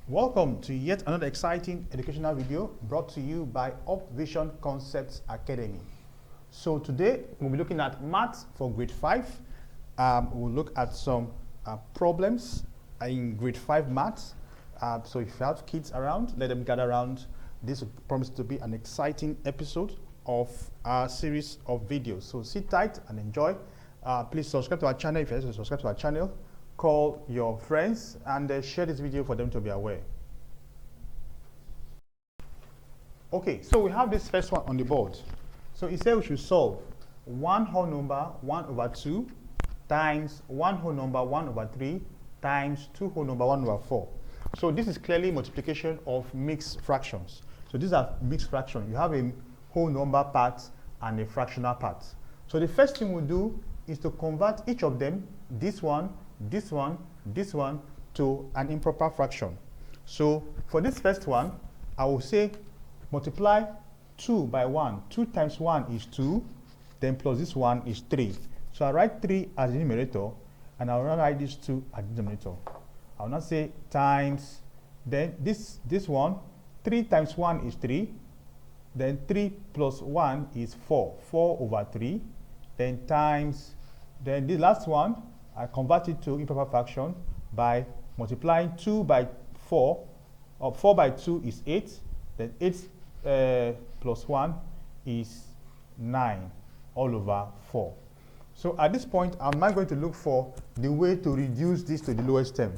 Welcome to yet another exciting educational video brought to you by Vision Concepts Academy. So today we'll be looking at maths for grade 5. We'll look at some problems in grade 5 maths. So if you have kids around, let them gather around. This will promise to be an exciting episode of our series of videos. So sit tight and enjoy. Please subscribe to our channel if you haven't subscribed to our channel. Call your friends and share this video for them to be aware. Okay, so we have this first one on the board. So it says we should solve one whole number 1 over 2 times one whole number 1 over 3 times two whole number 1 over 4. So this is clearly multiplication of mixed fractions. So these are mixed fractions. You have a whole number part and a fractional part. So the first thing we'll do is to convert each of them, this one, this one, this one, to an improper fraction. So for this first one, I will say multiply 2 by 1. 2 times 1 is 2, then plus this one is 3. So I write 3 as the numerator, and I will not write this 2 as the denominator. I will not say times, then this one, 3 times 1 is 3, then 3 plus 1 is 4, 4 over 3, then times, then the last one, I convert it to improper fraction by multiplying 2 by 4, or 4 by 2 is 8, then 8 plus 1 is 9 all over 4. So at this point, I'm now going to look for the way to reduce this to the lowest term.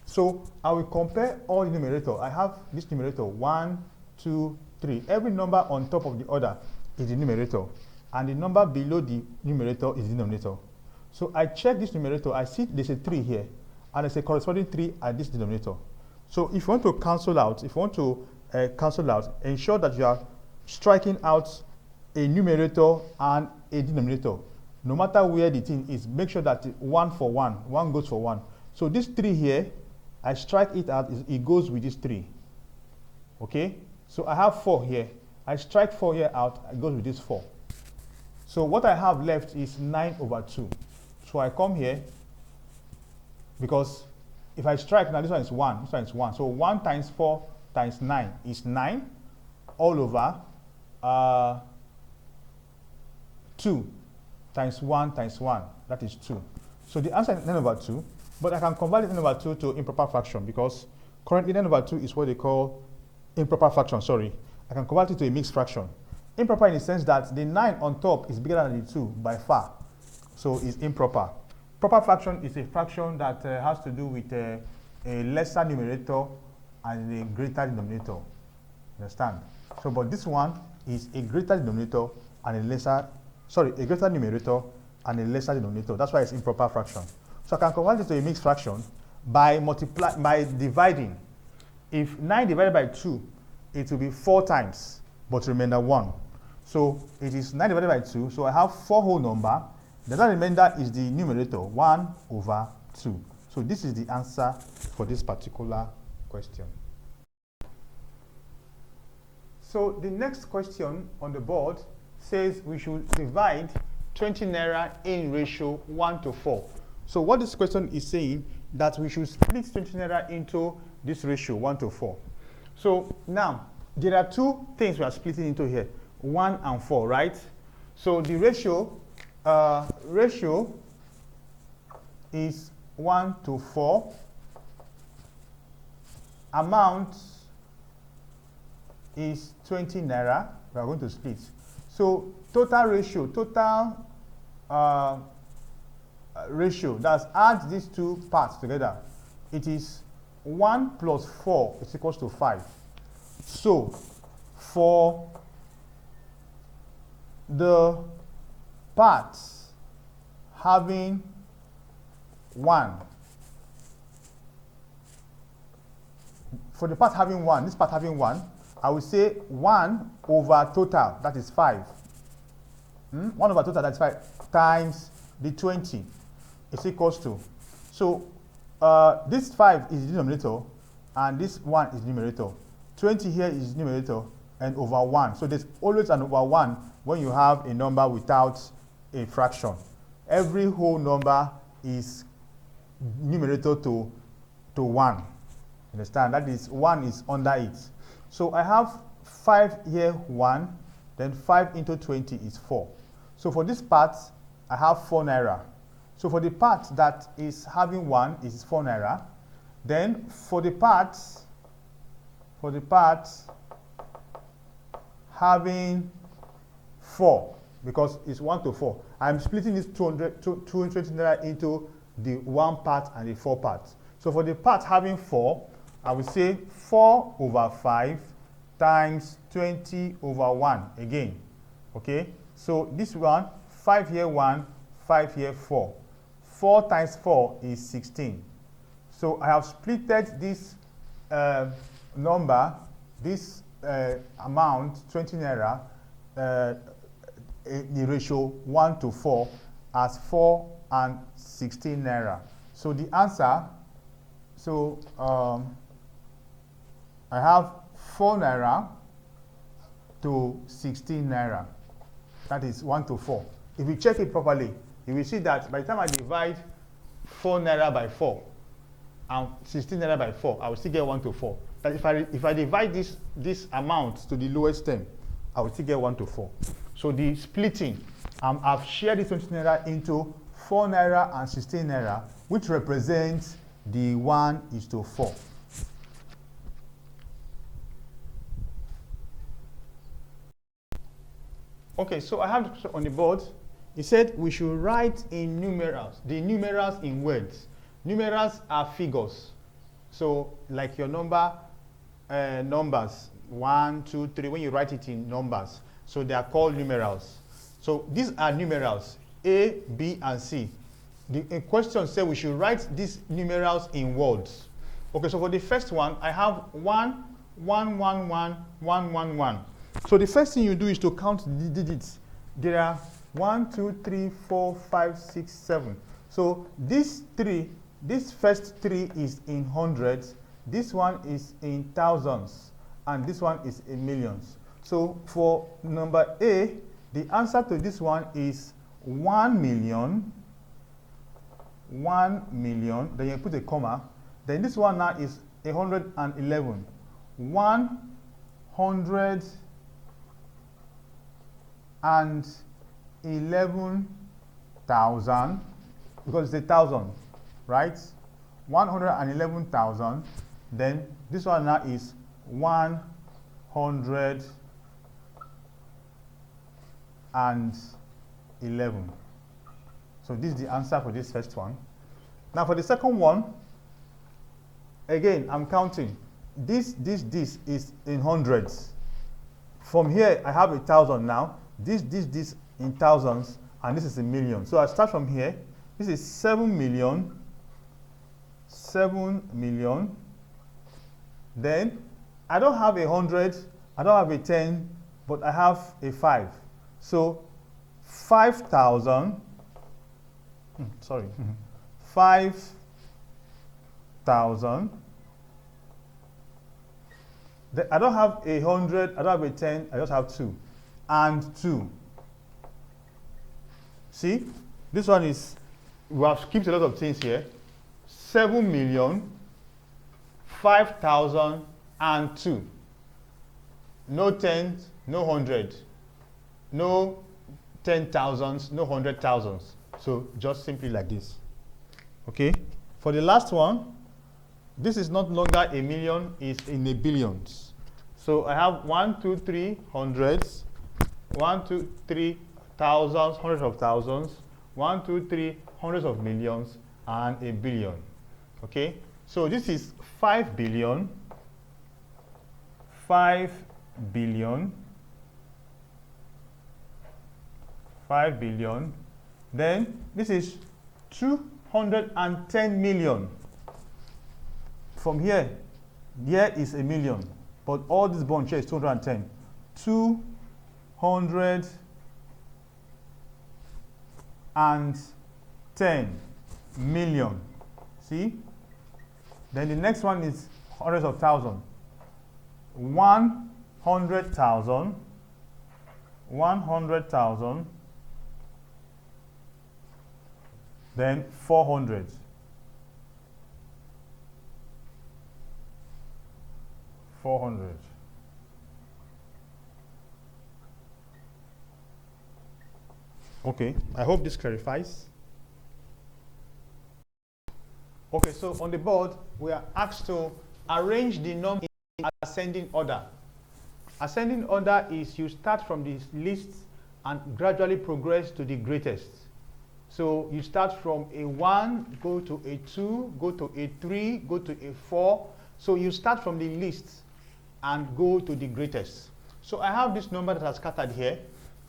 So I will compare all the numerator. I have this numerator 1, 2, 3. Every number on top of the other is the numerator, and the number below the numerator is the denominator. So I check this numerator, I see there's a 3 here, and there's a corresponding 3 at this denominator. So if you want to cancel out, ensure that you are striking out a numerator and a denominator. No matter where the thing is, make sure that 1 for 1, 1 goes for 1. So this 3 here, I strike it out, it goes with this 3. Okay? So I have 4 here. I strike 4 here out, it goes with this 4. So what I have left is 9 over 2. So I come here, because if I strike, now this one is 1, this one is 1. So 1 times 4 times 9 is 9 all over 2 times 1 times 1, that is 2. So the answer is 9 over 2, but I can convert 9 over 2 to improper fraction, because currently 9 over 2 is what they call improper fraction, sorry. I can convert it to a mixed fraction. Improper in the sense that the 9 on top is bigger than the 2 by far. So it's improper. Proper fraction is a fraction that has to do with a lesser numerator and a greater denominator. Understand? So, but this one is a greater denominator and a greater numerator and a lesser denominator. That's why it's improper fraction. So I can convert it to a mixed fraction by dividing. If 9 divided by 2, it will be 4 times, but remainder 1. So it is 9 divided by 2, so I have 4 whole number. The other remainder is the numerator, 1 over 2. So this is the answer for this particular question. So the next question on the board says we should divide 20 naira in ratio 1 to 4. So what this question is saying, that we should split 20 naira into this ratio 1 to 4. So now, there are two things we are splitting into here, 1 and 4, right? So the ratio is 1 to 4. Amount is 20 naira. We are going to split. So total ratio, that's add these two parts together. It is 1 plus 4 is equals to 5. So for the parts having 1, this part having 1, I will say 1 over total, that is 5. 1 over total, that's 5, times the 20 is equals to. So this 5 is the denominator, and this 1 is the numerator. 20 here is numerator, and over 1. So there's always an over 1 when you have a number without a fraction. Every whole number is numerator to 1. Understand? That is 1 is under it. So I have 5 here, 1, then 5 into 20 is 4. So for this part, I have 4 naira. So for the part that is having 1 is 4 naira. Then for the part having 4, because it's 1 to 4, I'm splitting this 220 naira into the 1 part and the 4 parts. So for the part having 4, I will say 4 over 5 times 20 over 1 again. Okay, so this one, 5 here 1, 5 here 4. 4 times 4 is 16. So I have splitted this number, this amount, 20 naira, the ratio 1 to 4 as 4 and 16 naira. So the answer, so I have 4 naira to 16 naira. That is 1 to 4. If you check it properly, you will see that by the time I divide 4 naira by 4 and 16 naira by 4, I will still get 1 to 4. But if I divide this amount to the lowest term, I will still get 1 to 4. So the splitting, I've shared this 20 naira into 4 naira and 16 naira, which represents the 1:4. Okay, so I have on the board, he said we should write in numerals, the numerals in words. Numerals are figures. So like your numbers, 1, 2, 3, when you write it in numbers, so they are called numerals. So these are numerals, A, B, and C. The question said we should write these numerals in words. Okay, so for the first one, I have 1, 1, 1, 1, 1, 1, 1. So the first thing you do is to count the digits. There are 1, 2, 3, 4, 5, 6, 7. So this first 3 is in hundreds, this one is in thousands, and this one is in millions. So for number A, the answer to this one is 1 million, 1 million, then you put a comma. Then this one now is 111. 111,000, because it's 1,000, right? 111,000. Then this one now is 111. So this is the answer for this first one. Now for the second one, again, I'm counting. This is in hundreds. From here, I have 1,000 now. This in thousands, and this is in millions. So I start from here. This is 7 million. 7 million. Then I don't have 100, I don't have a 10, but I have a 5. So 5,000. Sorry. 5,000. I don't have 100, I don't have a 10, I just have 2. And 2. See, this one is, we have skipped a lot of things here. 7 million, 5,000, and 2. No 10, no 100. No 10,000s, no 100,000s. So just simply like this. Okay? For the last one, this is not longer a million, it's in a billions. So I have 1, 2, 3 hundreds, 1, 2, 3 thousands, hundreds of thousands, 1, 2, 3 hundreds of millions, and a billion. Okay? So this is 5 billion, 5 billion, 5 billion. Then this is 210 million. From here, there is a million, but all this bunch here is 210. 210 million. See? Then the next one is hundreds of thousands. 100,000, 100,000, then 400. 400. Okay, I hope this clarifies. Okay, so on the board, we are asked to arrange the number in ascending order. Ascending order is you start from the list and gradually progress to the greatest. So you start from a 1, go to a 2, go to a 3, go to a 4. So you start from the list and go to the greatest. So I have this number that is scattered here.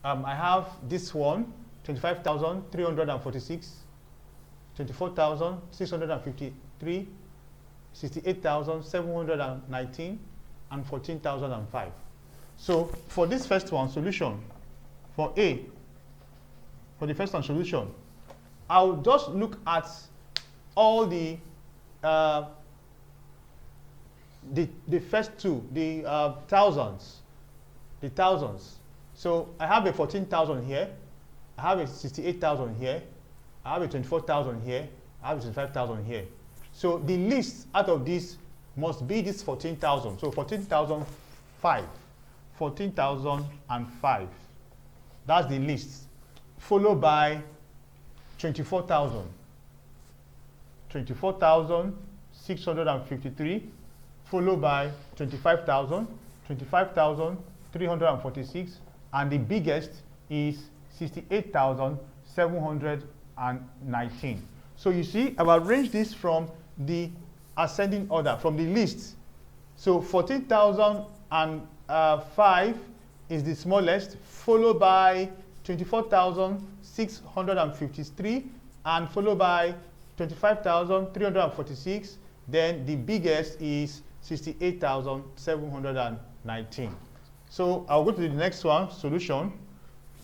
I have this one, 25,346, 24,653, 68,719, and 14,005. So for this first one, solution, for A, for the first one, solution, I'll just look at all the first two, the thousands. So I have a 14,000 here, I have a 68,000 here, I have a 24,000 here, I have a 25,000 here. So the least out of this must be this 14,000. So 14,005. 14,005. That's the least. Followed by 24,000. 24,653. Followed by 25,000. 25,346. And the biggest is 68,719. So you see, I've arranged this from the ascending order, from the list. So 14,005 is the smallest, followed by 24,653, and followed by 25,346. Then the biggest is 68,719. So I'll go to the next one, solution.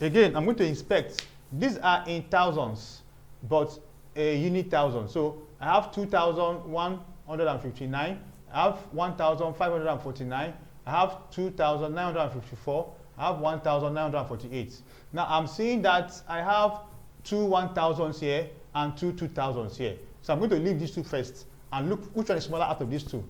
Again, I'm going to inspect. These are in thousands, but a unit thousand. So I have 2,159. I have 1,549. I have 2,954. I have 1,948. Now I'm seeing that I have two 1,000s here and two 2,000s here. So I'm going to leave these two first and look which one is smaller out of these two.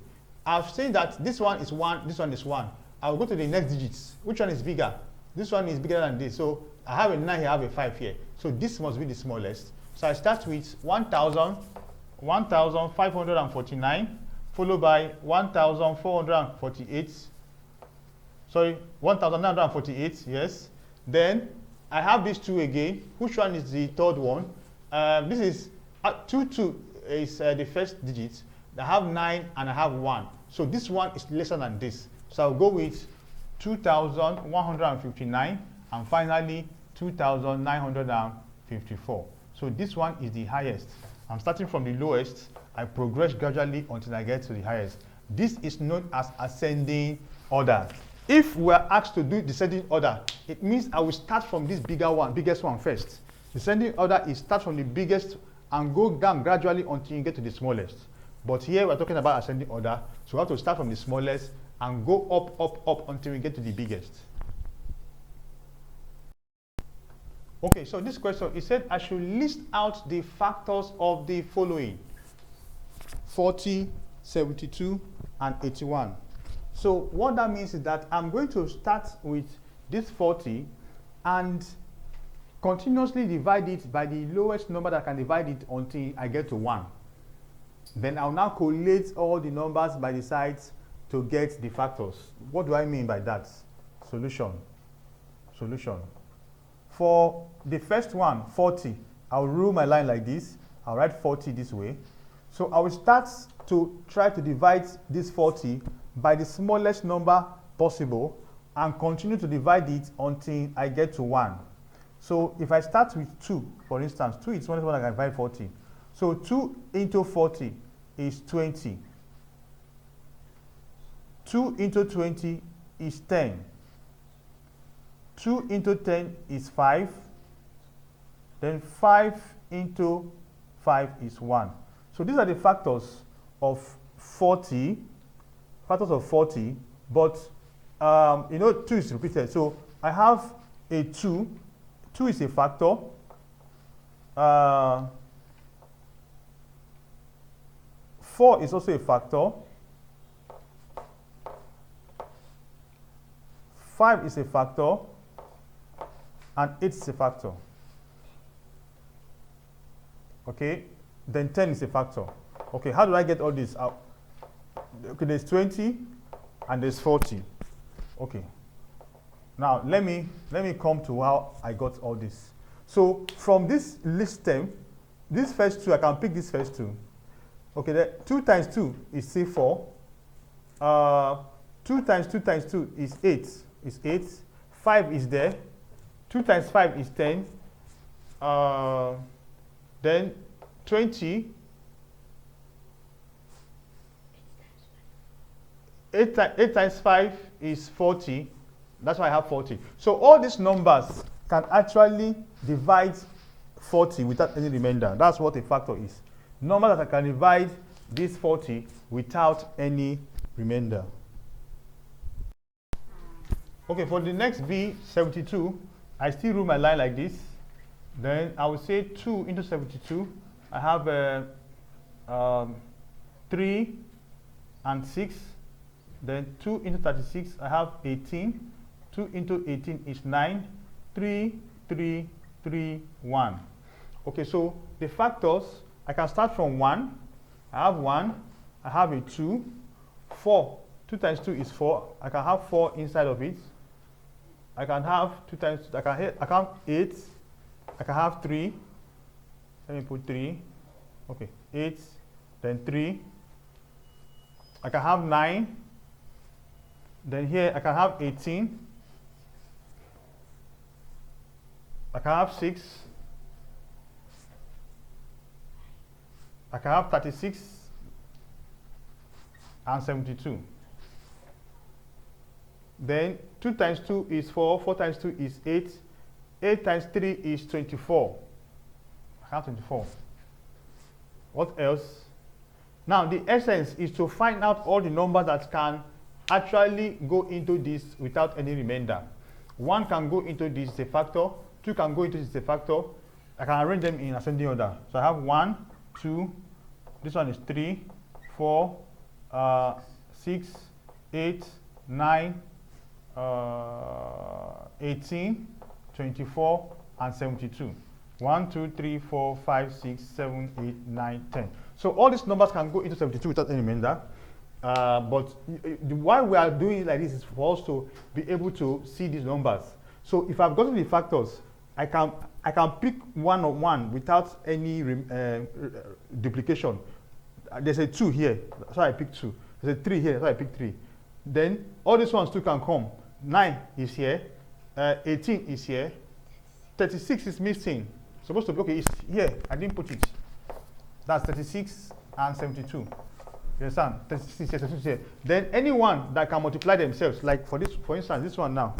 I've seen that this one is 1, this one is 1. I'll go to the next digits. Which one is bigger? This one is bigger than this. So I have a 9 here, I have a 5 here. So this must be the smallest. So I start with 1,549, followed by 1,448. Sorry, 1,948, yes. Then I have these two again. Which one is the third one? This is 2 is the first digit. I have 9 and I have 1. So this one is lesser than this. So I'll go with 2,159 and finally 2,954. So this one is the highest. I'm starting from the lowest. I progress gradually until I get to the highest. This is known as ascending order. If we're asked to do descending order, it means I will start from this biggest one first. Descending order is start from the biggest and go down gradually until you get to the smallest. But here we're talking about ascending order, so we have to start from the smallest and go up until we get to the biggest. Okay, so this question, it said I should list out the factors of the following: 40, 72, and 81. So what that means is that I'm going to start with this 40 and continuously divide it by the lowest number that I can divide it until I get to 1. Then I'll now collate all the numbers by the sides to get the factors. What do I mean by that? Solution. For the first one, 40, I'll rule my line like this. I'll write 40 this way. So I will start to try to divide this 40 by the smallest number possible and continue to divide it until I get to 1. So if I start with 2, for instance, 2 is one I can divide 40. So 2 into 40 is 20. 2 into 20 is 10. 2 into 10 is 5. Then 5 into 5 is 1. So these are the factors of 40. But 2 is repeated. So I have a 2. 2 is a factor. 4 is also a factor. 5 is a factor, and 8 is a factor. Okay, then 10 is a factor. Okay, how do I get all this out? Okay, there's 20 and there's 40. Okay, now let me come to how I got all this. So from this list term, this first two, I can pick this first two. Okay, then 2 times 2 is say 4. 2 times 2 times 2 is 8. Is 8. 5 is there. 2 times 5 is 10. Then 20. 8 times 5 is 40. That's why I have 40. So all these numbers can actually divide 40 without any remainder. That's what a factor is. Numbers that can divide this 40 without any remainder. Okay, for the next B, 72, I still rule my line like this. Then I will say 2 into 72. I have 3 and 6. Then 2 into 36, I have 18. 2 into 18 is 9. 3, 3, 3, 1. Okay, so the factors, I can start from 1. I have 1. I have a 2. 4. 2 times 2 is 4. I can have 4 inside of it. I can have 2 times 2. I can have 8. I can have 3. Let me put 3. Okay, 8. Then 3. I can have 9. Then here I can have 18. I can have 6. I can have 36 and 72. Then 2 times 2 is 4. 4 times 2 is 8. 8 times 3 is 24. I have 24. What else? Now the essence is to find out all the numbers that can actually go into this without any remainder. 1 can go into this as a factor. 2 can go into this as a factor. I can arrange them in ascending order. So I have 1, 2, this one is 3, 4, 6, 8, 9, 18, 24, and 72. 1, 2, 3, 4, 5, 6, 7, 8, 9, 10. So all these numbers can go into 72 without any remainder. But why we are doing it like this is for us to be able to see these numbers. So if I've gotten the factors, I can pick one on one without any duplication. There's a 2 here, so I pick 2. There's a 3 here, so I pick 3. Then all these ones too can come. 9 is here, 18 is here, 36 is missing. Supposed to be, okay, it's here. I didn't put it. That's 36 and 72. You understand? 36 here, 72 here. Then anyone that can multiply themselves, like for instance, this one now,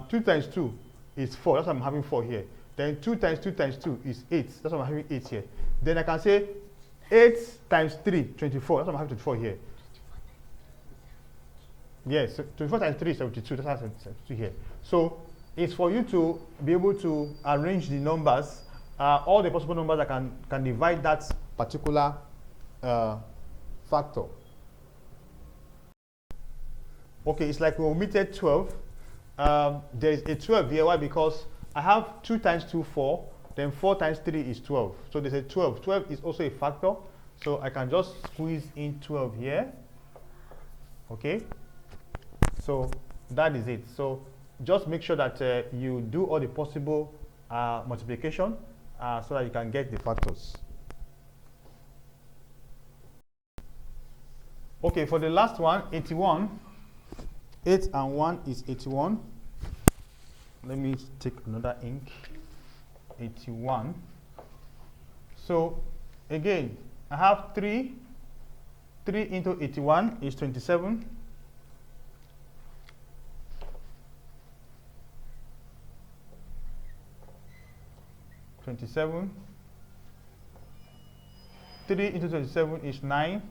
2 times 2 is 4. That's why I'm having 4 here. Then 2 times 2 times 2 is 8. That's why I'm having 8 here. Then I can say 8 times 3, 24. That's why I'm having 24 here. Yes, so 24 times 3 is 72. That's why I'm 72 here. So it's for you to be able to arrange the numbers, all the possible numbers that can divide that particular factor. Okay, it's like we omitted 12. There's a 12 here. Why? Because I have 2 times 2, 4. Then 4 times 3 is 12. So there's a 12. 12 is also a factor. So I can just squeeze in 12 here. Okay. So that is it. So just make sure that you do all the possible multiplication so that you can get the factors. Okay, for the last one, 81. 8 and 1 is 81. Let me take another ink. 81. So again, I have 3. 3 into 81 is 27. 27. 3 into 27 is 9.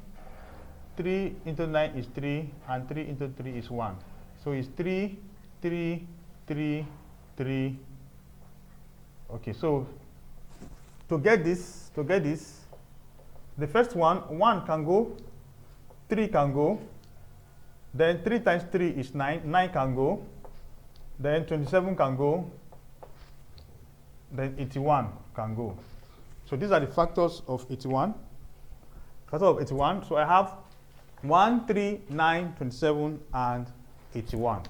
3 into 9 is 3, and 3 into 3 is 1. So it's 3, 3, 3, 3. Okay, so to get this, the first one can go, 3 can go, then 3 times 3 is 9, 9 can go, Then 27 can go. Then 81 can go. So these are the factors of 81. Factor of 81. So I have 1, 3, 9, 27, and 81.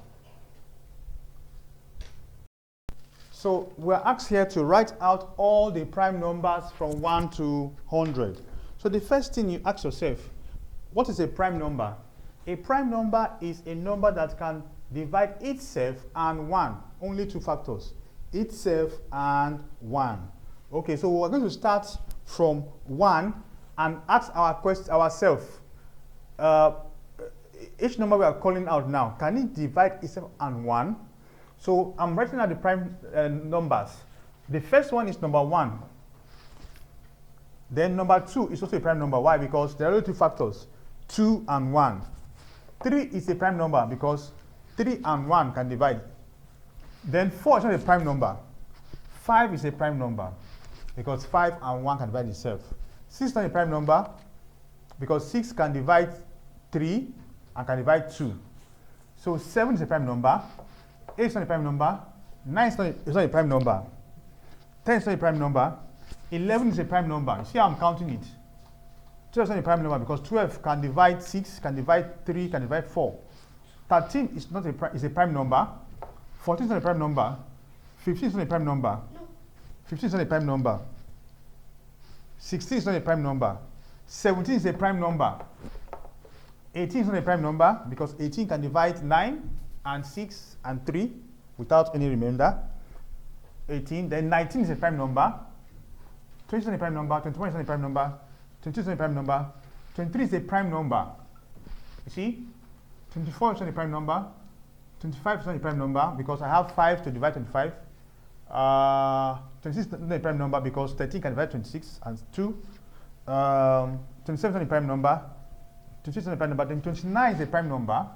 So we're asked here to write out all the prime numbers from 1 to 100. So the first thing you ask yourself, what is a prime number? A prime number is a number that can divide itself and 1, only two factors, itself and 1. Okay, so we're going to start from 1 and ask ourselves, each number we are calling out now, can it divide itself and 1? So I'm writing out the prime numbers. The first one is number 1. Then number 2 is also a prime number. Why? Because there are only two factors, 2 and 1. 3 is a prime number because 3 and 1 can divide. Then 4 is not a prime number. 5 is a prime number because 5 and 1 can divide itself. 6 is not a prime number because 6 can divide 3 and can divide 2. So 7 is a prime number. 8 is not a prime number. 9 is not a prime number. 10 is not a prime number. 11 is a prime number. You see how I'm counting it? 12 is not a prime number because 12 can divide 6, can divide 3, can divide 4. 13 is not is a prime number. 14 is not a prime number. 15 is not a prime number. 15 is not a prime number. 16 is not a prime number. 17 is a prime number. 18 is not a prime number because 18 can divide 9 and 6 and 3 without any remainder. 18. Then 19 is a prime number. 20 is not a prime number. 21 is not a prime number. 22 is not a prime number. 23 is a prime number. You see? 24 is not a prime number. 25 is not a prime number because I have 5 to divide 25. 26 is not a prime number because 13 can divide 26 and 2. 27 is not a prime number. 26 is not a prime number. Then 29 is a prime number.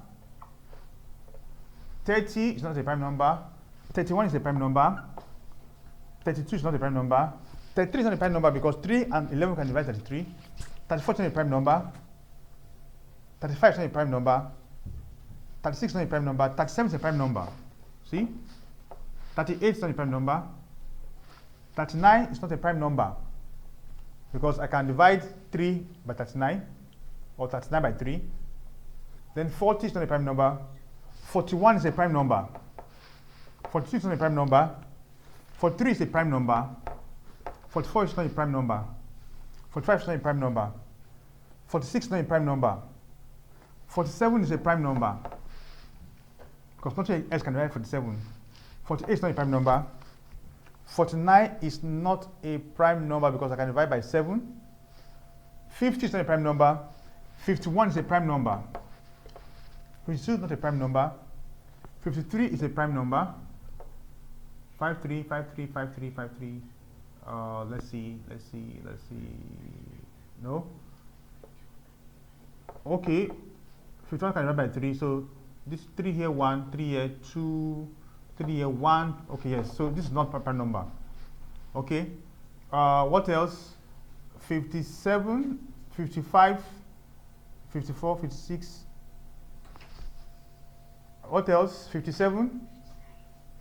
30 is not a prime number. 31 is a prime number. 32 is not a prime number. 33 is not a prime number because 3 and 11 can divide 33. 34 is not a prime number. 35 is not a prime number. 36 is not a prime number. 37 is a prime number. See? 38 is not a prime number. 39 is not a prime number because I can divide 3 by 39 or 39 by 3. Then 40 is not a prime number. 41 is a prime number. 42 is not a prime number. 43 is a prime number. 44 is not a prime number. 45 is not a prime number. 46 is not a prime number. 47 is a prime number because nothing else can divide 47. 48 is not a prime number. 49 is not a prime number because I can divide by 7. 50 is not a prime number. 51 is a prime number. 52 is not a prime number. 53 is a prime number. 53, 53, 53, 53. Let's see. No. Okay. 51 can divide by 3. So this 3 here, 1, 3 here, 2, 3 here, 1. Okay, yes. So this is not a prime number. Okay. What else? 57, 55, 54, 56. What else? 57,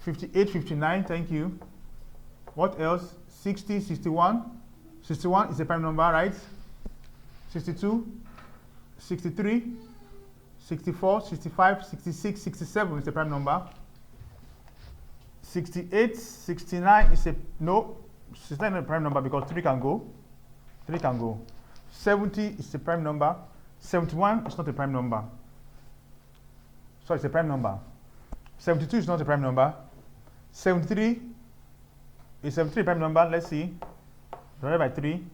58, 59. Thank you. What else? 60, 61. 61 is a prime number, right? 62, 63, 64, 65, 66, 67 is a prime number. 68, 69 is a no. 69 is a prime number because 3 can go. 3 can go. 70 is a prime number. 71 is not a prime number. So it's a prime number. 72 is not a prime number. 73 is 73 a prime number. Let's see. Divided by 3.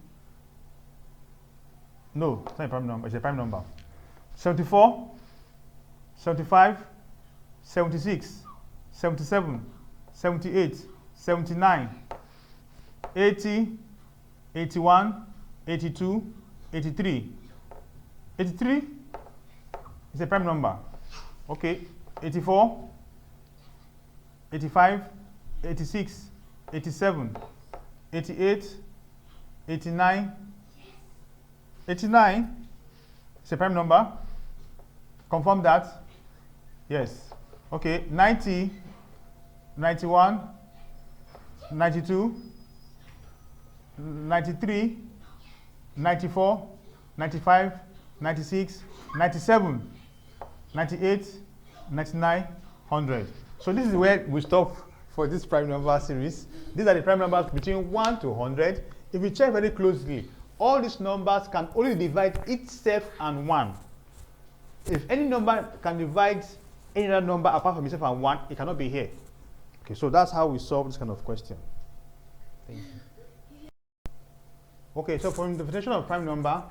No, it's not a prime number. It's a prime number. 74, 75, 76, 77, 78, 79, 80, 81, 82, 83. 83 is a prime number. Okay. 84, 85, 86, 87, 88, 89, 89 is a prime number. Confirm that. Yes. Okay. 90, 91, 92, 93, 94, 95, 96, 97, 98, 99, 100. So this is where we stop for this prime number series. These are the prime numbers between 1 to 100. If you check very closely, all these numbers can only divide itself and 1. If any number can divide any other number apart from itself and 1, it cannot be here. Okay, so that's how we solve this kind of question. Thank you. Okay, so for the definition of prime number,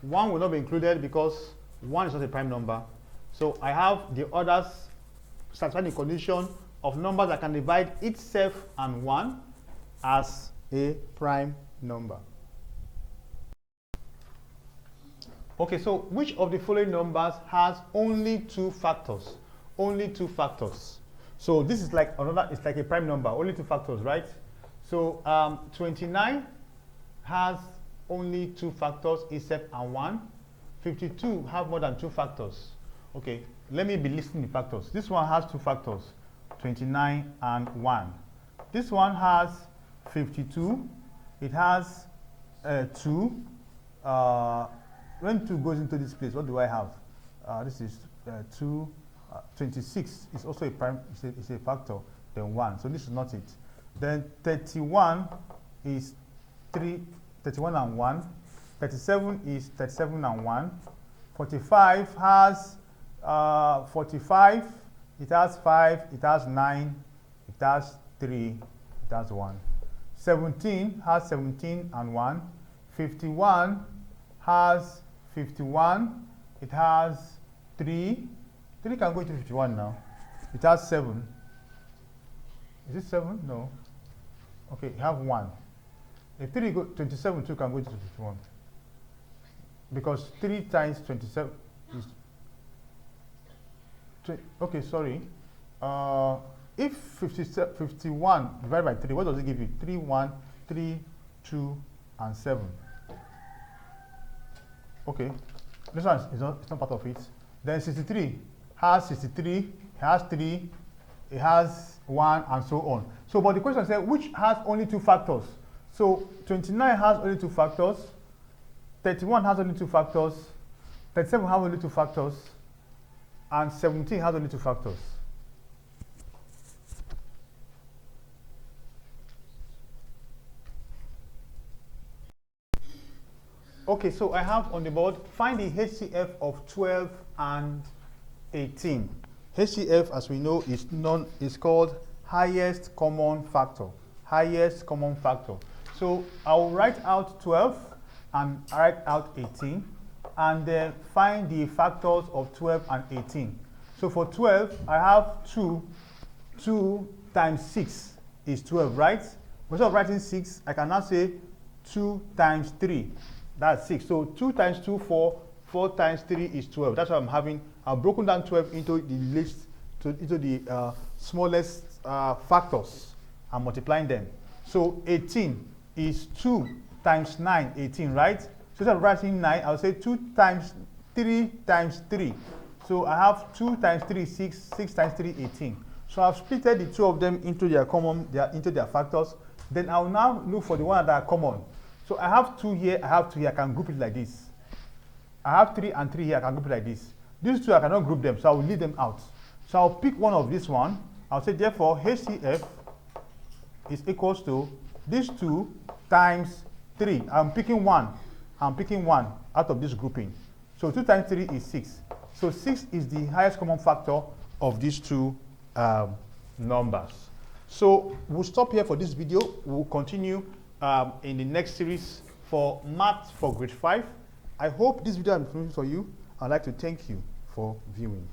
1 will not be included because 1 is not a prime number. So I have the others satisfying the condition of numbers that can divide itself and 1 as a prime number. Okay, so which of the following numbers has only 2 factors? Only 2 factors. So this is like another, it's like a prime number, only 2 factors, right? So 29 has only 2 factors, except and 1. 52 have more than 2 factors. Okay, let me be listing the factors. This one has 2 factors, 29 and 1. This one has 52. It has 2. When 2 goes into this place, what do I have? This is 2. 26 is also a prime, is a factor, then 1. So this is not it. Then 31 is 31 and 1. 37 is 37 and 1. 45 has 45. It has 5. It has 9. It has 3. It has 1. 17 has 17 and 1. 51 has 51. It has 3. 3 can go into 51 now. It has 7. Is it 7? No. Okay, you have 1. If 3 go 27, 2 can go into 51. Because 3 times 27 is... Okay, sorry. If 51 divided by 3, what does it give you? 3, 1, 3, 2, and 7. Okay. This one is not part of it. Then 63 has 63, has 3, it has 1, and so on. So, but the question says, which has only 2 factors? So, 29 has only 2 factors, 31 has only 2 factors, 37 has only 2 factors, and 17 has only 2 factors. Okay, so I have on the board, find the HCF of 12 and 18. HCF, as we know, is called highest common factor. Highest common factor. So I'll write out 12 and write out 18, and then find the factors of 12 and 18. So for 12, I have 2. 2 times 6 is 12, right? Instead of writing 6, I can now say 2 times 3. That's 6. So 2 times 2, 4. 4 times 3 is 12. That's what I'm having. I've broken down 12 into the list, into the smallest factors. I'm multiplying them. So 18 is 2 times 9, 18, right? So instead of writing 9, I'll say 2 times 3 times 3. So I have 2 times 3, 6. 6 times 3, 18. So I've splitted the 2 of them into their common, into their factors. Then I'll now look for the one that are common. So I have 2 here, I have 2 here. I can group it like this. I have 3 and 3 here. I can group it like this. These 2, I cannot group them, so I will leave them out. So I'll pick one of this one. I'll say, therefore, HCF is equals to these 2 times 3. I'm picking 1. I'm picking 1 out of this grouping. So 2 times 3 is 6. So 6 is the highest common factor of these 2 numbers. So we'll stop here for this video. We'll continue in the next series for maths for grade 5. I hope this video has been for you. I'd like to thank you for viewing.